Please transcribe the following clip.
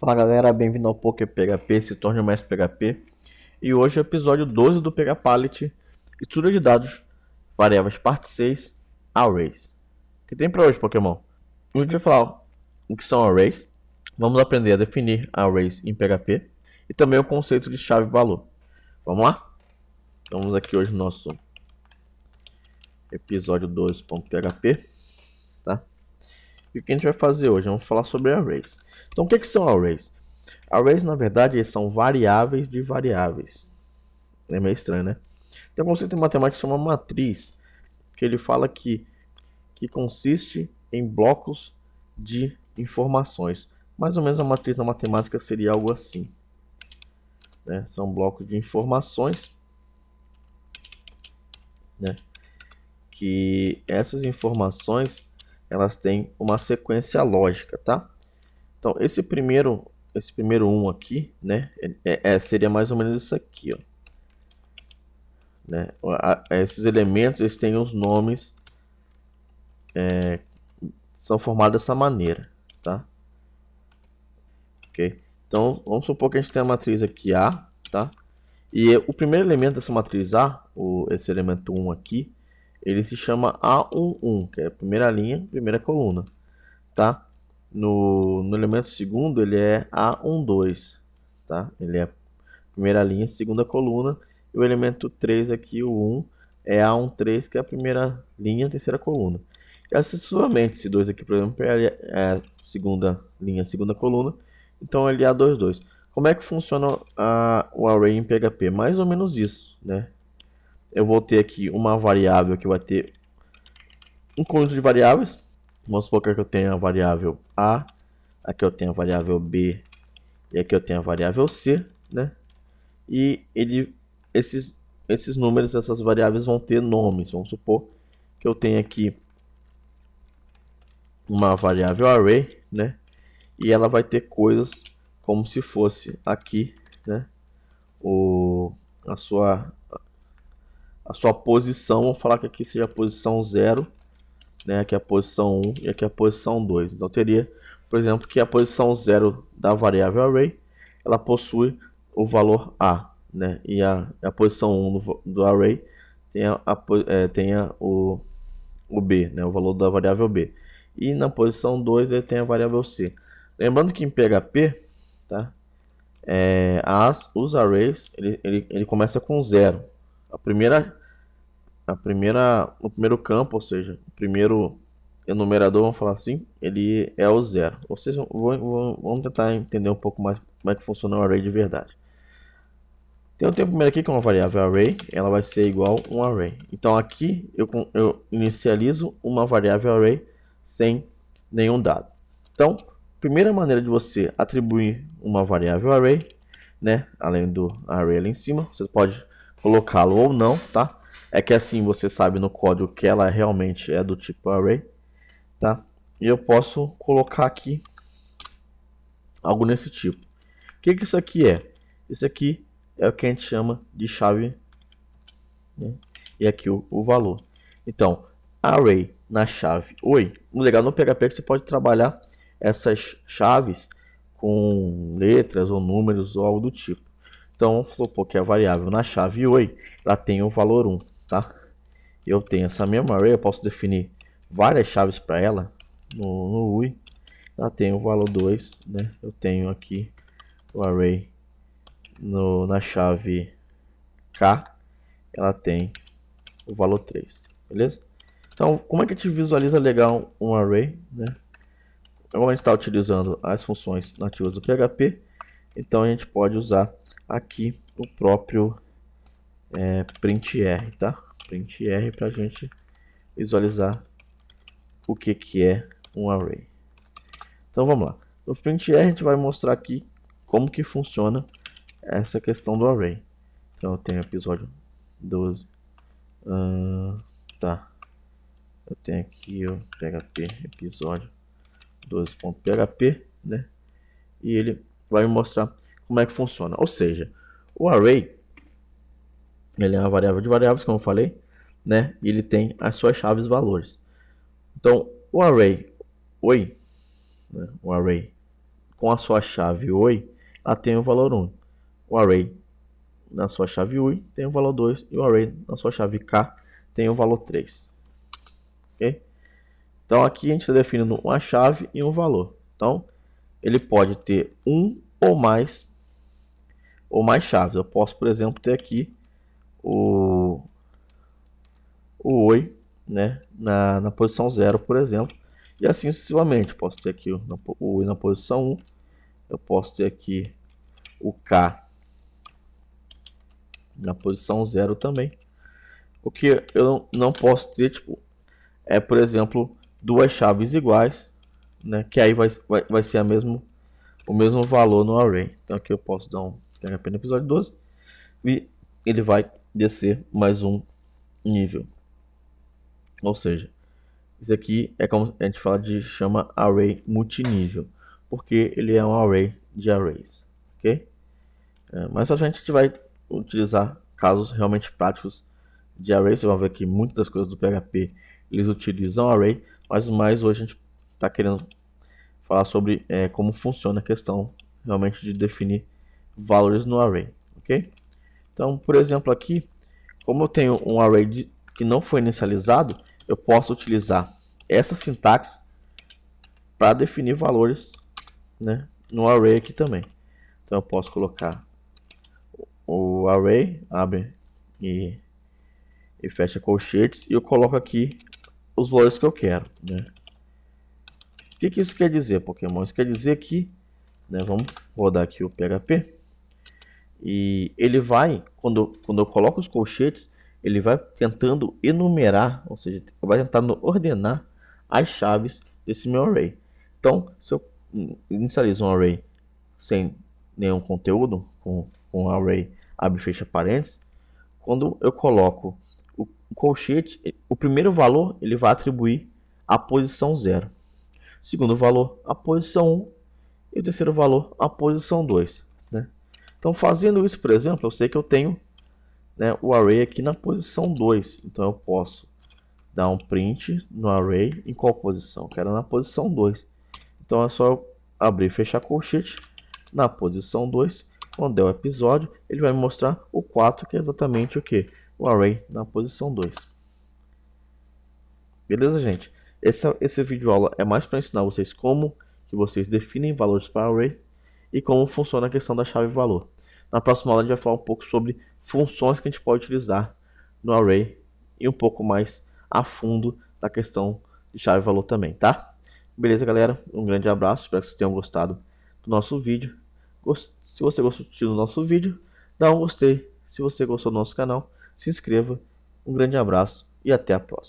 Fala galera, bem-vindo ao Poké PHP, se torne o mestre PHP. E hoje é o episódio 12 do PHPalette, estrutura de dados, variáveis parte 6, Arrays. O que tem para hoje, Pokémon? A gente vai falar o que são Arrays, vamos aprender a definir Arrays em PHP e também o conceito de chave-valor. Vamos lá? Vamos aqui hoje no nosso episódio 12.php, tá? E o que a gente vai fazer hoje? Vamos falar sobre Arrays. Então, o que são Arrays? Arrays, na verdade, são variáveis de variáveis. É meio estranho, né? Tem um conceito em matemática que chama matriz, que ele fala que consiste em blocos de informações. Mais ou menos a matriz na matemática seria algo assim, né? São blocos de informações, né? Que essas informações elas têm uma sequência lógica, tá? Então esse primeiro um aqui, né? Seria mais ou menos isso aqui, ó. Né? Esses elementos eles têm os nomes, são formados dessa maneira, tá? Ok? Então vamos supor que a gente tem a matriz aqui A, tá? E o primeiro elemento dessa matriz A, esse elemento 1 aqui, ele se chama A11, que é a primeira linha, primeira coluna, tá? No elemento segundo ele é A12, tá? Ele é a primeira linha, segunda coluna. E o elemento 3 aqui, o 1, é A13, que é a primeira linha, terceira coluna. E assim sucessivamente, esse 2 aqui, por exemplo, é a segunda linha, segunda coluna. Então ele é A22. Como é que funciona o array em PHP? Mais ou menos isso, né? Eu vou ter aqui uma variável que vai ter um conjunto de variáveis. Vamos supor que aqui eu tenho a variável A, aqui eu tenho a variável B e aqui eu tenho a variável C, né? E esses números, essas variáveis vão ter nomes. Vamos supor que eu tenho aqui uma variável array, né? E ela vai ter coisas como se fosse aqui, né? A sua posição, vamos falar que aqui seja a posição 0, né? Aqui é a posição 1 e aqui é a posição 2. Então teria, por exemplo, que a posição 0 da variável array, ela possui o valor A, né? E a posição 1 do array tenha o B, né? O valor da variável B. E na posição 2 ele tem a variável C. Lembrando que em PHP, tá? Os arrays ele começa com 0. O primeiro campo, ou seja, o primeiro enumerador, vamos falar assim, ele é o 0. Ou seja, vamos tentar entender um pouco mais como é que funciona o array de verdade. Tem o primeiro aqui que é uma variável array, ela vai ser igual a um array. Então aqui eu inicializo uma variável array sem nenhum dado. Então, primeira maneira de você atribuir uma variável array, né, além do array ali em cima, você pode colocá-lo ou não, tá? É que assim você sabe no código que ela realmente é do tipo array, tá? E eu posso colocar aqui algo nesse tipo. O que isso aqui é? Isso aqui é o que a gente chama de chave, né? E aqui o valor. Então, array na chave oi. O legal no PHP é que você pode trabalhar essas chaves com letras ou números ou algo do tipo. Então, vamos supor que a variável na chave oi, ela tem o valor 1, tá? Eu tenho essa mesma array, eu posso definir várias chaves para ela no ui. Ela tem o valor 2, né? Eu tenho aqui o array na chave k, ela tem o valor 3, beleza? Então, como é que a gente visualiza legal um array, né? Como a gente está utilizando as funções nativas do PHP, então a gente pode usar aqui o próprio printr, tá? Printr para a gente visualizar o que é um array. Então vamos lá. No printr a gente vai mostrar aqui como que funciona essa questão do array. Então eu tenho episódio 12. Tá. Eu tenho aqui o PHP episódio 12.php, né? E ele vai me mostrar como é que funciona. Ou seja, o array ele é uma variável de variáveis, como eu falei, né? E ele tem as suas chaves valores. Então, o array oi, né? O array com a sua chave OI, ela tem o valor 1. O array na sua chave UI tem o valor 2 e o array na sua chave K tem o valor 3. Ok? Então aqui a gente está definindo uma chave e um valor. Então ele pode ter um ou mais chaves. Eu posso, por exemplo, ter aqui o OI, né, na posição 0, por exemplo, e assim sucessivamente. Posso ter aqui o OI na posição 1, eu posso ter aqui o K na posição 0 também. O que eu não posso ter, tipo, por exemplo, duas chaves iguais, né, que aí vai ser o mesmo valor no array. Então aqui eu posso dar um PHP no episódio 12 e ele vai descer mais um nível. Ou seja, isso aqui é como a gente chama array multinível, porque ele é um array de arrays, ok? Mais pra frente a gente vai utilizar casos realmente práticos de array. Você vai ver que muitas das coisas do PHP eles utilizam array, mas mais hoje a gente está querendo falar sobre como funciona a questão realmente de definir valores no array, ok? Então, por exemplo, aqui, como eu tenho um array que não foi inicializado, eu posso utilizar essa sintaxe para definir valores, né, no array aqui também. Então eu posso colocar o array, abre e fecha colchetes, e eu coloco aqui os valores que eu quero, né? O que isso quer dizer, Pokémon? Isso quer dizer que, né, vamos rodar aqui o PHP, e ele vai, quando eu coloco os colchetes, ele vai tentando enumerar, ou seja, vai tentando ordenar as chaves desse meu array. Então, se eu inicializo um array sem nenhum conteúdo, com um array abre e fecha parênteses, quando eu coloco o colchete, o primeiro valor ele vai atribuir a posição 0, o segundo valor a posição 1 e o terceiro valor a posição 2, né? Então, fazendo isso, por exemplo, eu sei que eu tenho, né, o array aqui na posição 2, então eu posso dar um print no array em qual posição? Quero na posição 2. Então é só eu abrir e fechar colchete na posição 2. Quando der o episódio, ele vai me mostrar o 4, que é exatamente o que? O array na posição 2. Beleza, gente? Esse vídeo aula é mais para ensinar vocês como que vocês definem valores para array e como funciona a questão da chave valor. Na próxima aula a gente vai falar um pouco sobre funções que a gente pode utilizar no array e um pouco mais a fundo da questão de chave valor também, tá? Beleza, galera? Um grande abraço, espero que vocês tenham gostado do nosso vídeo. Se você gostou do nosso vídeo, dá um gostei. Se você gostou do nosso canal, se inscreva. Um grande abraço e até a próxima.